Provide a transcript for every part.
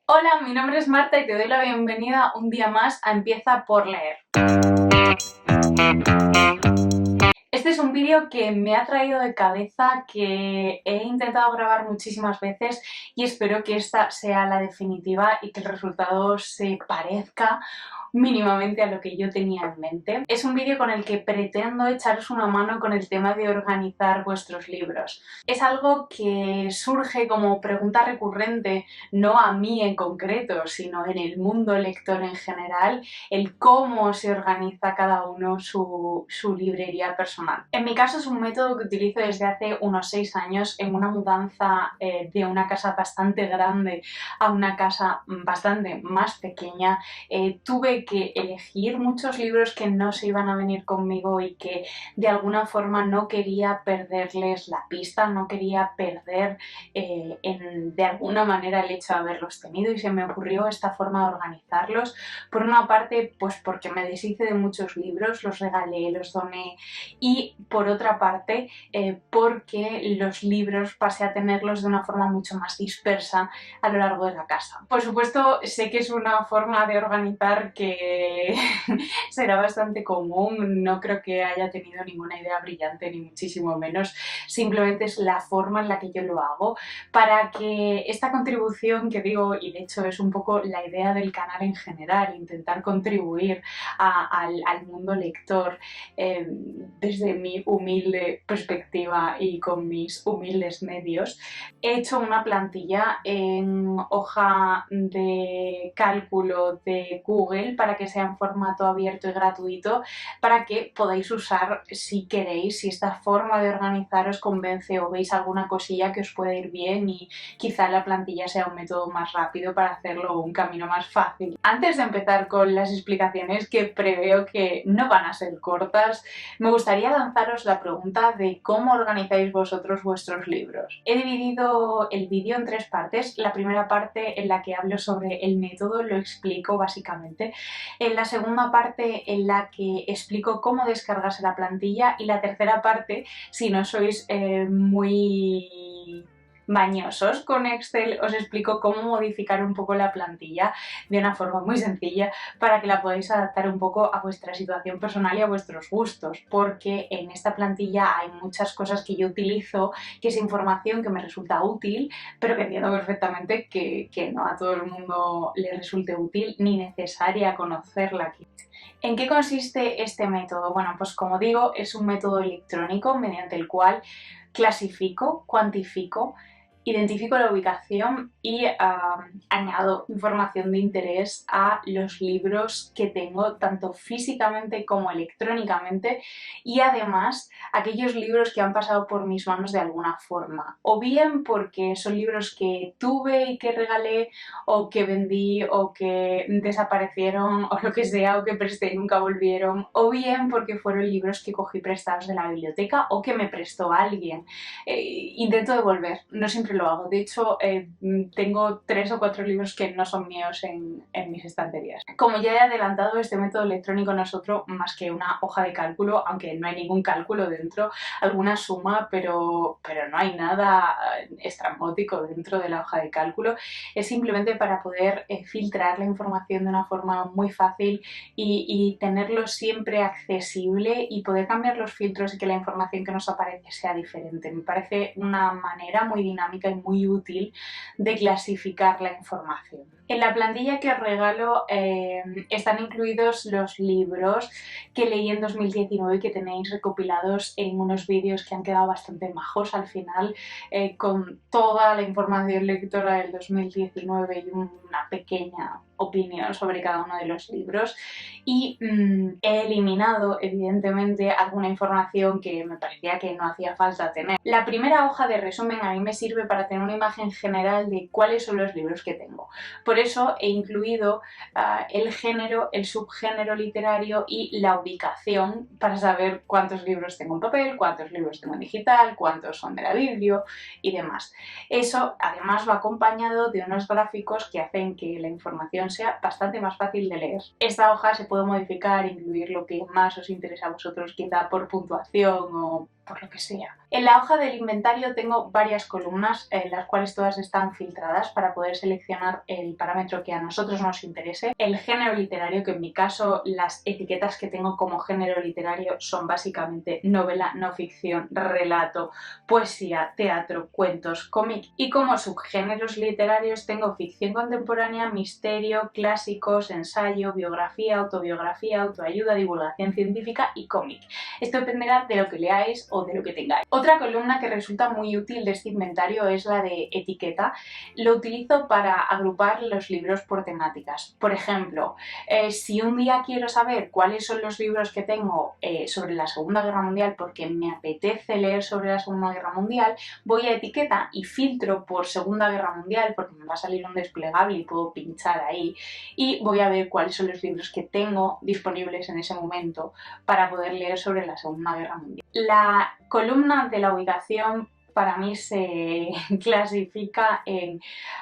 Hola, mi nombre es Marta y te doy la bienvenida un día más a Empieza por leer. Este es un vídeo que me ha traído de cabeza, que he intentado grabar muchísimas veces y espero que esta sea la definitiva y que el resultado se parezca mínimamente a lo que yo tenía en mente. Es un vídeo con el que pretendo echaros una mano con el tema de organizar vuestros libros. Es algo que surge como pregunta recurrente, no a mí en concreto, sino en el mundo lector en general, el cómo se organiza cada uno su librería personal. En mi caso es un método que utilizo desde hace unos 6 años en una mudanza de una casa bastante grande a una casa bastante más pequeña. Tuve que elegir muchos libros que no se iban a venir conmigo y que de alguna forma no quería perderles la pista, no quería perder de alguna manera el hecho de haberlos tenido, y se me ocurrió esta forma de organizarlos. Por una parte, pues porque me deshice de muchos libros, los regalé, los doné, y por otra parte, porque los libros pasé a tenerlos de una forma mucho más dispersa a lo largo de la casa. Por supuesto, sé que es una forma de organizar que será bastante común, no creo que haya tenido ninguna idea brillante ni muchísimo menos, simplemente es la forma en la que yo lo hago para que esta contribución que digo, y de hecho es un poco la idea del canal en general, intentar contribuir al mundo lector desde mi humilde perspectiva y con mis humildes medios. He hecho una plantilla en hoja de cálculo de Google para que sea en formato abierto y gratuito, para que podáis usar si queréis, si esta forma de organizar os convence o veis alguna cosilla que os puede ir bien, y quizá la plantilla sea un método más rápido para hacerlo o un camino más fácil. Antes de empezar con las explicaciones, que preveo que no van a ser cortas, me gustaría lanzaros la pregunta de cómo organizáis vosotros vuestros libros. He dividido el vídeo en 3 partes. La primera parte en la que hablo sobre el método, lo explico básicamente. En la segunda parte en la que explico cómo descargarse la plantilla, y la tercera parte, si no sois muy mañosos con Excel, os explico cómo modificar un poco la plantilla de una forma muy sencilla para que la podáis adaptar un poco a vuestra situación personal y a vuestros gustos, porque en esta plantilla hay muchas cosas que yo utilizo, que es información que me resulta útil, pero que entiendo perfectamente que no a todo el mundo le resulte útil ni necesaria conocerla. ¿En qué consiste este método? Bueno, pues como digo, es un método electrónico mediante el cual clasifico, cuantifico, identifico la ubicación y añado información de interés a los libros que tengo, tanto físicamente como electrónicamente, y además aquellos libros que han pasado por mis manos de alguna forma, o bien porque son libros que tuve y que regalé, o que vendí, o que desaparecieron, o lo que sea, o que presté y nunca volvieron, o bien porque fueron libros que cogí prestados de la biblioteca o que me prestó alguien. Intento devolver, no siempre lo hago. De hecho, tengo 3 o 4 libros que no son míos en mis estanterías. Como ya he adelantado, este método electrónico no es otro más que una hoja de cálculo, aunque no hay ningún cálculo dentro, alguna suma, pero no hay nada estrambótico dentro de la hoja de cálculo. Es simplemente para poder filtrar la información de una forma muy fácil y tenerlo siempre accesible, y poder cambiar los filtros y que la información que nos aparece sea diferente. Me parece una manera muy dinámica y muy útil de clasificar la información. En la plantilla que os regalo están incluidos los libros que leí en 2019 y que tenéis recopilados en unos vídeos que han quedado bastante majos al final, con toda la información lectora del 2019 y una pequeña opinión sobre cada uno de los libros. Y he eliminado evidentemente alguna información que me parecía que no hacía falta tener. La primera hoja de resumen a mí me sirve para tener una imagen general de cuáles son los libros que tengo. Por eso he incluido el género, el subgénero literario y la ubicación, para saber cuántos libros tengo en papel, cuántos libros tengo en digital, cuántos son de la Biblia y demás. Eso además va acompañado de unos gráficos que hacen que la información sea bastante más fácil de leer. Esta hoja se puede modificar, incluir lo que más os interesa a vosotros, quizá por puntuación o por lo que sea. En la hoja del inventario tengo varias columnas, las cuales todas están filtradas para poder seleccionar el parámetro que a nosotros nos interese. El género literario, que en mi caso las etiquetas que tengo como género literario son básicamente novela, no ficción, relato, poesía, teatro, cuentos, cómic, y como subgéneros literarios tengo ficción contemporánea, misterio, clásicos, ensayo, biografía, autobiografía, autoayuda, divulgación científica y cómic. Esto dependerá de lo que leáis o de lo que tengáis. Otra columna que resulta muy útil de este inventario es la de etiqueta. Lo utilizo para agrupar los libros por temáticas. Por ejemplo, si un día quiero saber cuáles son los libros que tengo sobre la Segunda Guerra Mundial porque me apetece leer sobre la Segunda Guerra Mundial, voy a etiqueta y filtro por Segunda Guerra Mundial porque me va a salir un desplegable y puedo pinchar ahí, y voy a ver cuáles son los libros que tengo disponibles en ese momento para poder leer sobre la Segunda Guerra Mundial. La columna de la ubicación para mí se clasifica en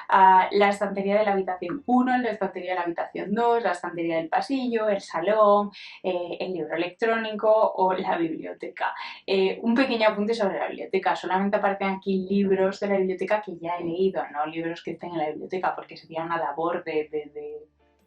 la estantería de la habitación 1, la estantería de la habitación 2, la estantería del pasillo, el salón, el libro electrónico o la biblioteca. Un pequeño apunte sobre la biblioteca: solamente aparecen aquí libros de la biblioteca que ya he leído, no libros que estén en la biblioteca, porque sería una labor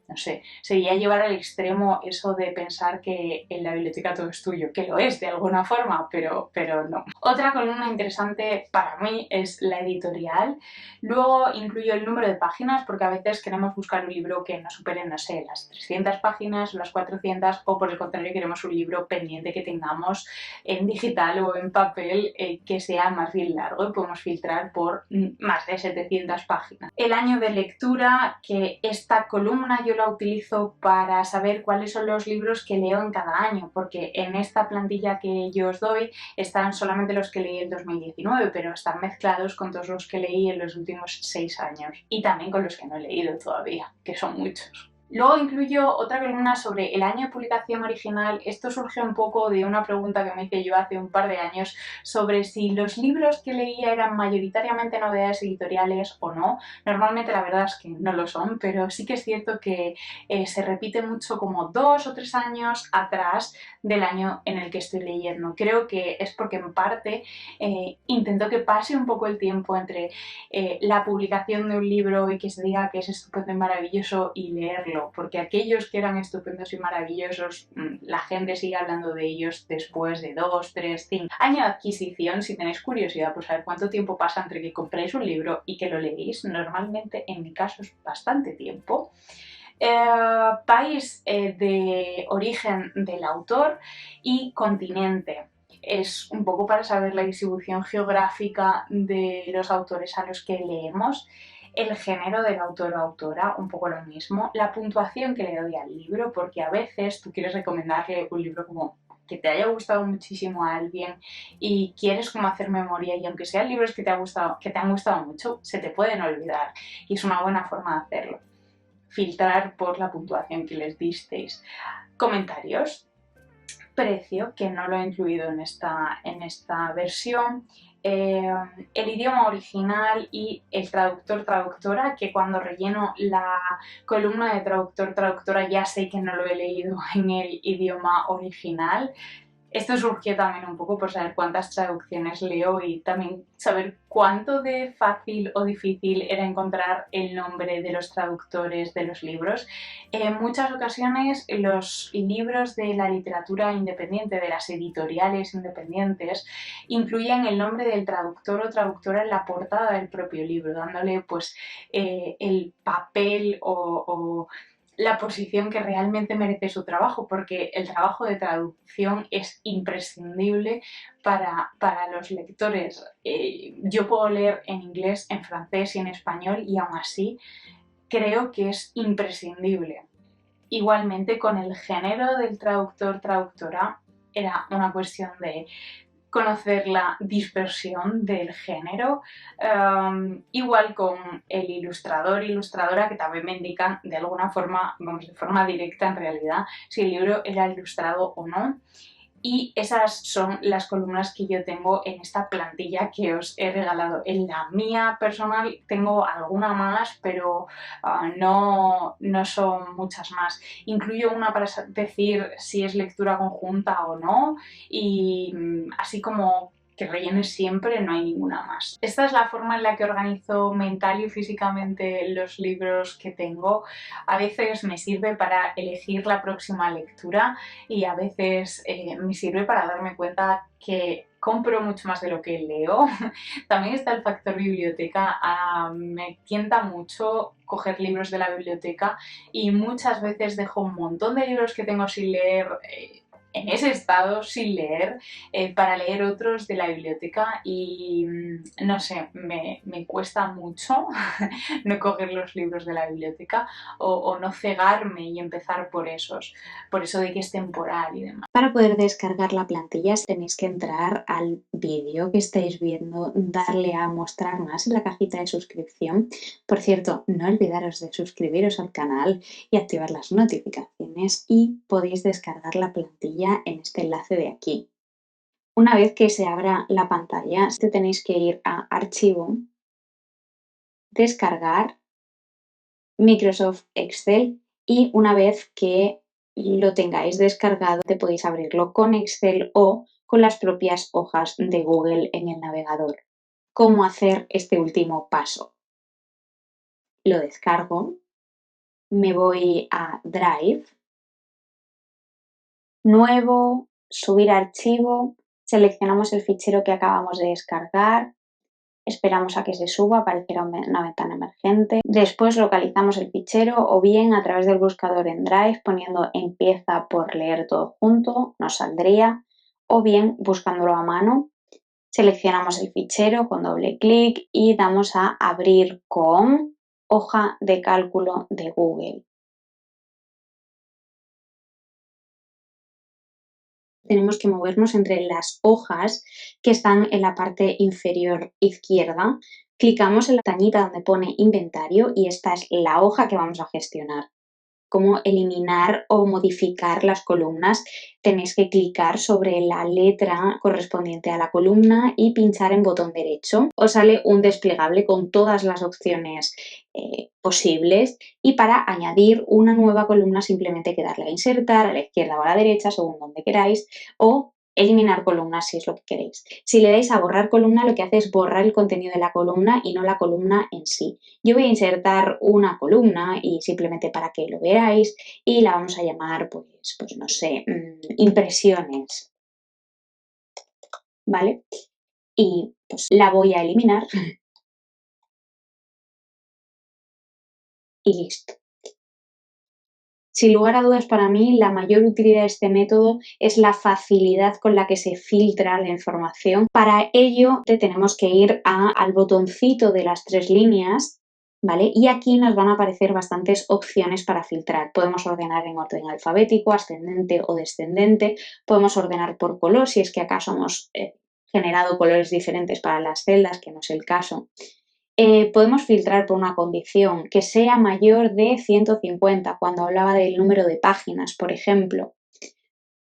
no sé, sería llevar al extremo eso de pensar que en la biblioteca todo es tuyo, que lo es de alguna forma, pero no. Otra columna interesante para mí es la editorial. Luego incluyo el número de páginas, porque a veces queremos buscar un libro que no supere, no sé, las 300 páginas, las 400, o por el contrario queremos un libro pendiente que tengamos en digital o en papel que sea más bien largo, y podemos filtrar por más de 700 páginas. El año de lectura, que esta columna yo la utilizo para saber cuáles son los libros que leo en cada año, porque en esta plantilla que yo os doy están solamente los que leí en 2019, pero están mezclados con todos los que leí en los últimos 6 años, y también con los que no he leído todavía, que son muchos. Luego incluyo otra columna sobre el año de publicación original. Esto surge un poco de una pregunta que me hice yo hace un par de años sobre si los libros que leía eran mayoritariamente novedades editoriales o no. Normalmente la verdad es que no lo son, pero sí que es cierto que se repite mucho como 2 o 3 años atrás del año en el que estoy leyendo. Creo que es porque en parte intento que pase un poco el tiempo entre la publicación de un libro y que se diga que es estupendo y maravilloso y leerlo, porque aquellos que eran estupendos y maravillosos, la gente sigue hablando de ellos después de 2, 3, 5 años de adquisición. Si tenéis curiosidad por saber cuánto tiempo pasa entre que compréis un libro y que lo leéis, normalmente en mi caso es bastante tiempo. País de origen del autor y continente. Es un poco para saber la distribución geográfica de los autores a los que leemos. El género del autor o autora, un poco lo mismo. La puntuación que le doy al libro, porque a veces tú quieres recomendarle un libro como que te haya gustado muchísimo a alguien y quieres como hacer memoria, y aunque sean libros que te han gustado mucho, se te pueden olvidar, y es una buena forma de hacerlo. Filtrar por la puntuación que les disteis. Comentarios. Precio, que no lo he incluido en esta versión. El idioma original y el traductor-traductora, que cuando relleno la columna de traductor-traductora ya sé que no lo he leído en el idioma original. Esto surgió también un poco por saber cuántas traducciones leo y también saber cuánto de fácil o difícil era encontrar el nombre de los traductores de los libros. En muchas ocasiones los libros de la literatura independiente, de las editoriales independientes, incluyen el nombre del traductor o traductora en la portada del propio libro, dándole pues el papel o la posición que realmente merece su trabajo, porque el trabajo de traducción es imprescindible para los lectores. Yo puedo leer en inglés, en francés y en español, y aún así creo que es imprescindible. Igualmente, con el género del traductor-traductora era una cuestión de conocer la dispersión del género. Igual con el ilustrador-ilustradora, que también me indican de alguna forma, vamos, de forma directa en realidad, si el libro era ilustrado o no. Y esas son las columnas que yo tengo en esta plantilla que os he regalado. En la mía personal tengo alguna más, pero no son muchas más. Incluyo una para decir si es lectura conjunta o no, y así como que rellene siempre, no hay ninguna más. Esta es la forma en la que organizo mental y físicamente los libros que tengo. A veces me sirve para elegir la próxima lectura y a veces me sirve para darme cuenta que compro mucho más de lo que leo. También está el factor biblioteca. Me tienta mucho coger libros de la biblioteca y muchas veces dejo un montón de libros que tengo sin leer en ese estado, sin leer, para leer otros de la biblioteca y no sé, me cuesta mucho no coger los libros de la biblioteca o no cegarme y empezar por eso de que es temporal y demás. Para poder descargar la plantilla tenéis que entrar al vídeo que estáis viendo, darle a mostrar más en la cajita de suscripción. Por cierto, no olvidaros de suscribiros al canal y activar las notificaciones y podéis descargar la plantilla en este enlace de aquí. Una vez que se abra la pantalla, tenéis que ir a Archivo, Descargar, Microsoft Excel y una vez que lo tengáis descargado podéis abrirlo con Excel o con las propias hojas de Google en el navegador. ¿Cómo hacer este último paso? Lo descargo, me voy a Drive, Nuevo, Subir archivo, seleccionamos el fichero que acabamos de descargar, esperamos a que se suba, aparecerá una ventana emergente. Después localizamos el fichero o bien a través del buscador en Drive poniendo empieza por leer todo junto, nos saldría, o bien buscándolo a mano. Seleccionamos el fichero con doble clic y damos a abrir con hoja de cálculo de Google. Tenemos que movernos entre las hojas que están en la parte inferior izquierda. Clicamos en la pestañita donde pone inventario y esta es la hoja que vamos a gestionar. Cómo eliminar o modificar las columnas, tenéis que clicar sobre la letra correspondiente a la columna y pinchar en botón derecho. Os sale un desplegable con todas las opciones posibles y para añadir una nueva columna simplemente hay que darle a insertar a la izquierda o a la derecha según donde queráis o eliminar columnas si es lo que queréis. Si le dais a borrar columna lo que hace es borrar el contenido de la columna y no la columna en sí. Yo voy a insertar una columna y simplemente para que lo veáis y la vamos a llamar, pues no sé, impresiones, ¿vale? Y pues la voy a eliminar y listo. Sin lugar a dudas, para mí la mayor utilidad de este método es la facilidad con la que se filtra la información. Para ello tenemos que ir al botoncito de las 3 líneas, ¿vale? Y aquí nos van a aparecer bastantes opciones para filtrar. Podemos ordenar en orden alfabético, ascendente o descendente. Podemos ordenar por color, si es que acaso hemos generado colores diferentes para las celdas, que no es el caso. Podemos filtrar por una condición que sea mayor de 150, cuando hablaba del número de páginas, por ejemplo,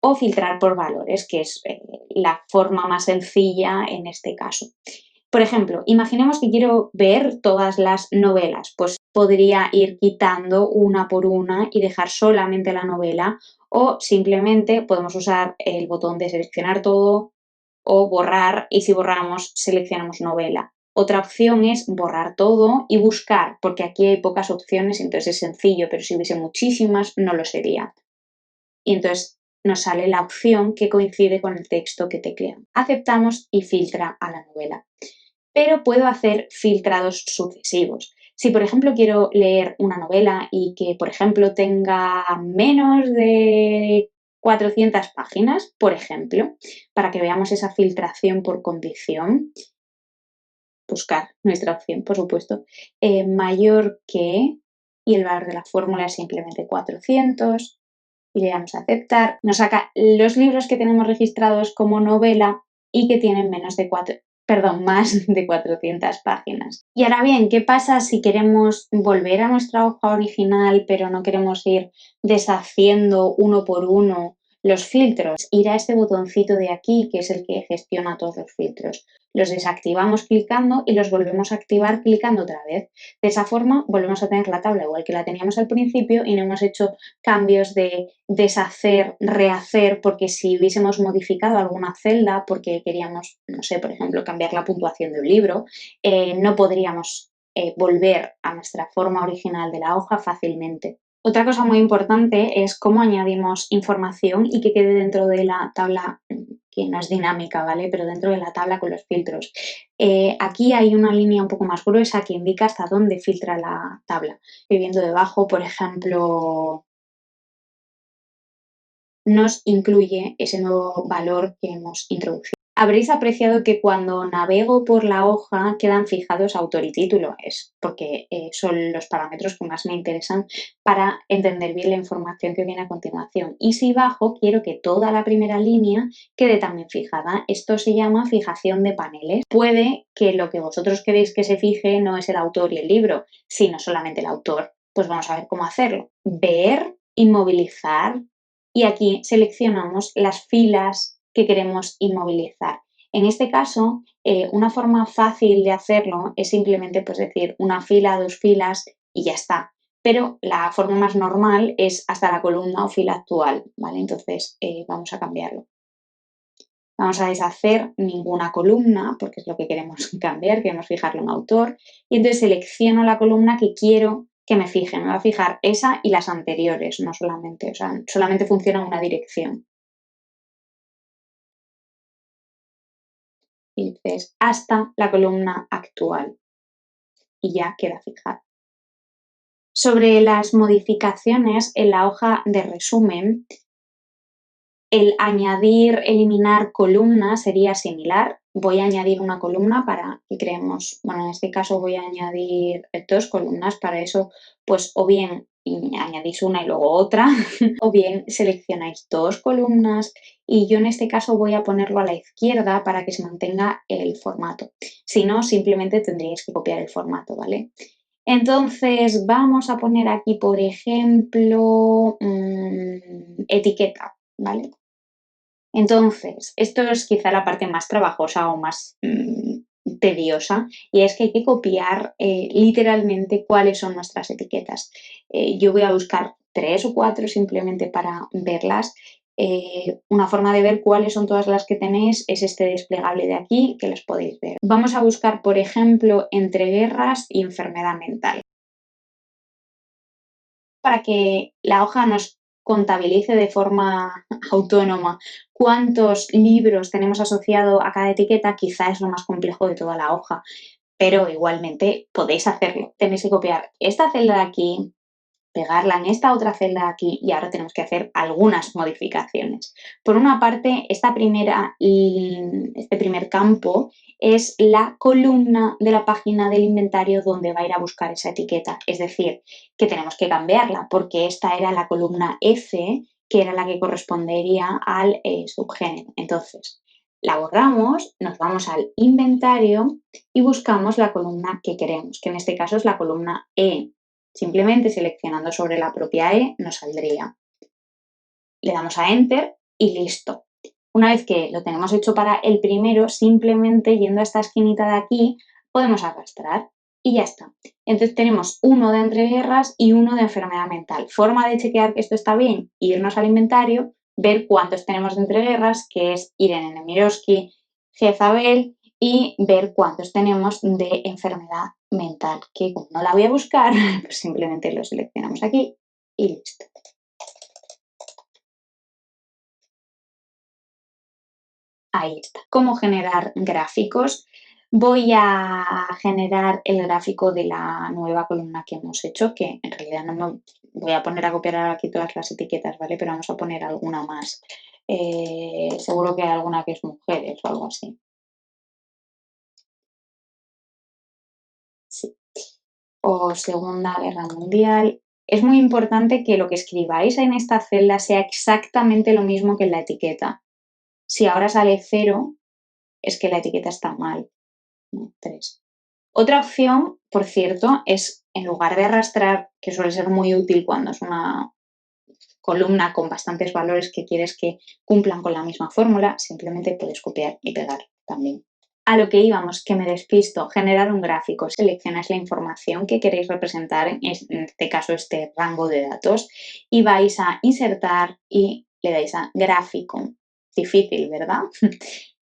o filtrar por valores, que es la forma más sencilla en este caso. Por ejemplo, imaginemos que quiero ver todas las novelas, pues podría ir quitando una por una y dejar solamente la novela o simplemente podemos usar el botón de seleccionar todo o borrar y si borramos seleccionamos novela. Otra opción es borrar todo y buscar, porque aquí hay pocas opciones, entonces es sencillo, pero si hubiese muchísimas no lo sería. Y entonces nos sale la opción que coincide con el texto que tecleamos. Aceptamos y filtra a la novela. Pero puedo hacer filtrados sucesivos. Si, por ejemplo, quiero leer una novela y que, por ejemplo, tenga menos de 400 páginas, por ejemplo, para que veamos esa filtración por condición, buscar nuestra opción, por supuesto, mayor que, y el valor de la fórmula es simplemente 400, y le damos a aceptar. Nos saca los libros que tenemos registrados como novela y que tienen más de 400 páginas. Y ahora bien, ¿qué pasa si queremos volver a nuestra hoja original pero no queremos ir deshaciendo uno por uno Los filtros, ir a este botoncito de aquí, que es el que gestiona todos los filtros. Los desactivamos clicando y los volvemos a activar clicando otra vez. De esa forma volvemos a tener la tabla igual que la teníamos al principio y no hemos hecho cambios de deshacer, rehacer, porque si hubiésemos modificado alguna celda porque queríamos, no sé, por ejemplo, cambiar la puntuación de un libro, no podríamos volver a nuestra forma original de la hoja fácilmente. Otra cosa muy importante es cómo añadimos información y que quede dentro de la tabla, que no es dinámica, ¿vale? Pero dentro de la tabla con los filtros. Aquí hay una línea un poco más gruesa que indica hasta dónde filtra la tabla. Estoy viendo debajo, por ejemplo, nos incluye ese nuevo valor que hemos introducido. Habréis apreciado que cuando navego por la hoja quedan fijados autor y título, es porque son los parámetros que más me interesan para entender bien la información que viene a continuación. Y si bajo, quiero que toda la primera línea quede también fijada. Esto se llama fijación de paneles. Puede que lo que vosotros queréis que se fije no es el autor y el libro, sino solamente el autor. Pues vamos a ver cómo hacerlo. Ver, inmovilizar, y aquí seleccionamos las filas que queremos inmovilizar. En este caso, una forma fácil de hacerlo es simplemente pues, decir una fila, dos filas y ya está. Pero la forma más normal es hasta la columna o fila actual, ¿vale? Entonces vamos a cambiarlo. Vamos a deshacer ninguna columna, porque es lo que queremos cambiar, queremos fijarle un autor, y entonces selecciono la columna que quiero que me fije. Me va a fijar esa y las anteriores, no solamente, o sea, solamente funciona una dirección. Y dices hasta la columna actual y ya queda fijada. Sobre las modificaciones en la hoja de resumen, el añadir, eliminar columnas sería similar. Voy a añadir una columna para que creemos, bueno, en este caso voy a añadir dos columnas. Para eso, pues o bien añadís una y luego otra, o bien seleccionáis dos columnas y yo en este caso voy a ponerlo a la izquierda para que se mantenga el formato. Si no, simplemente tendríais que copiar el formato, ¿vale? Entonces, vamos a poner aquí, por ejemplo, etiqueta, ¿vale? Entonces, esto es quizá la parte más trabajosa o más tediosa, y es que hay que copiar literalmente cuáles son nuestras etiquetas. Yo voy a buscar 3 o 4 simplemente para verlas. Una forma de ver cuáles son todas las que tenéis es este desplegable de aquí, que las podéis ver. Vamos a buscar, por ejemplo, entre guerras y enfermedad mental. Para que la hoja nos contabilice de forma autónoma cuántos libros tenemos asociado a cada etiqueta, quizá es lo más complejo de toda la hoja, pero igualmente podéis hacerlo. Tenéis que copiar esta celda de aquí, pegarla en esta otra celda de aquí y ahora tenemos que hacer algunas modificaciones. Por una parte, este primer campo es la columna de la página del inventario donde va a ir a buscar esa etiqueta. Es decir, que tenemos que cambiarla porque esta era la columna F, que era la que correspondería al subgénero. Entonces, la borramos, nos vamos al inventario y buscamos la columna que queremos, que en este caso es la columna E. Simplemente seleccionando sobre la propia E nos saldría. Le damos a Enter y listo. Una vez que lo tenemos hecho para el primero, simplemente yendo a esta esquinita de aquí, podemos arrastrar y ya está. Entonces tenemos uno de entreguerras y uno de enfermedad mental. Forma de chequear que esto está bien, irnos al inventario, ver cuántos tenemos de entreguerras, que es Irene Nemirovsky, Jezabel, y ver cuántos tenemos de enfermedad mental, que como no la voy a buscar, pues simplemente lo seleccionamos aquí y listo. Ahí está. ¿Cómo generar gráficos? Voy a generar el gráfico de la nueva columna que hemos hecho, que en realidad no me voy a poner a copiar aquí todas las etiquetas, ¿vale? Pero vamos a poner alguna más. Seguro que hay alguna que es mujeres o algo así. Sí. O Segunda Guerra Mundial. Es muy importante que lo que escribáis en esta celda sea exactamente lo mismo que en la etiqueta. Si ahora sale 0, es que la etiqueta está mal. No, 3. Otra opción, por cierto, es en lugar de arrastrar, que suele ser muy útil cuando es una columna con bastantes valores que quieres que cumplan con la misma fórmula, simplemente puedes copiar y pegar también. A lo que íbamos, que me despisto, generar un gráfico. Seleccionáis la información que queréis representar, en este caso este rango de datos, y vais a insertar y le dais a gráfico. Difícil, ¿verdad?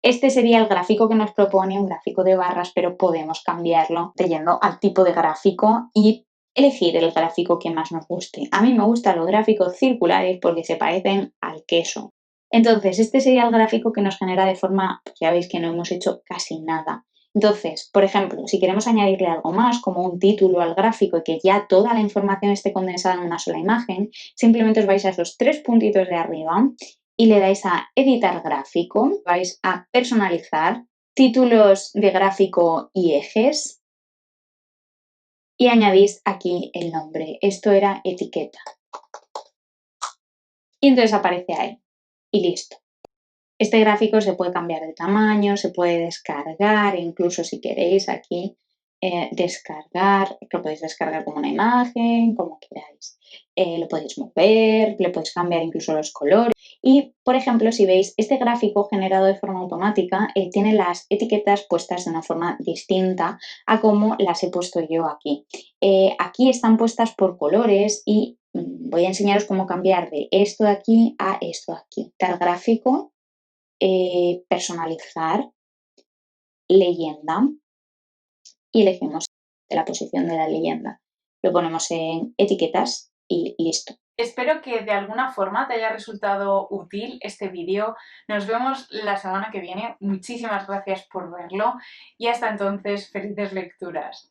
Este sería el gráfico que nos propone, un gráfico de barras, pero podemos cambiarlo yendo al tipo de gráfico y elegir el gráfico que más nos guste. A mí me gustan los gráficos circulares porque se parecen al queso. Entonces, este sería el gráfico que nos genera de forma, pues ya veis que no hemos hecho casi nada. Entonces, por ejemplo, si queremos añadirle algo más, como un título al gráfico y que ya toda la información esté condensada en una sola imagen, simplemente os vais a esos 3 puntitos de arriba y le dais a editar gráfico, vais a personalizar, títulos de gráfico y ejes y añadís aquí el nombre. Esto era etiqueta. Y entonces aparece ahí y listo. Este gráfico se puede cambiar de tamaño, se puede descargar, incluso si queréis aquí descargar, lo podéis descargar como una imagen, como queráis. Lo podéis mover, le podéis cambiar incluso los colores. Y, por ejemplo, si veis, este gráfico generado de forma automática tiene las etiquetas puestas de una forma distinta a como las he puesto yo aquí. Aquí están puestas por colores y voy a enseñaros cómo cambiar de esto de aquí a esto de aquí. Dar gráfico, personalizar, leyenda y elegimos la posición de la leyenda. Lo ponemos en etiquetas y listo. Espero que de alguna forma te haya resultado útil este vídeo. Nos vemos la semana que viene. Muchísimas gracias por verlo y hasta entonces, felices lecturas.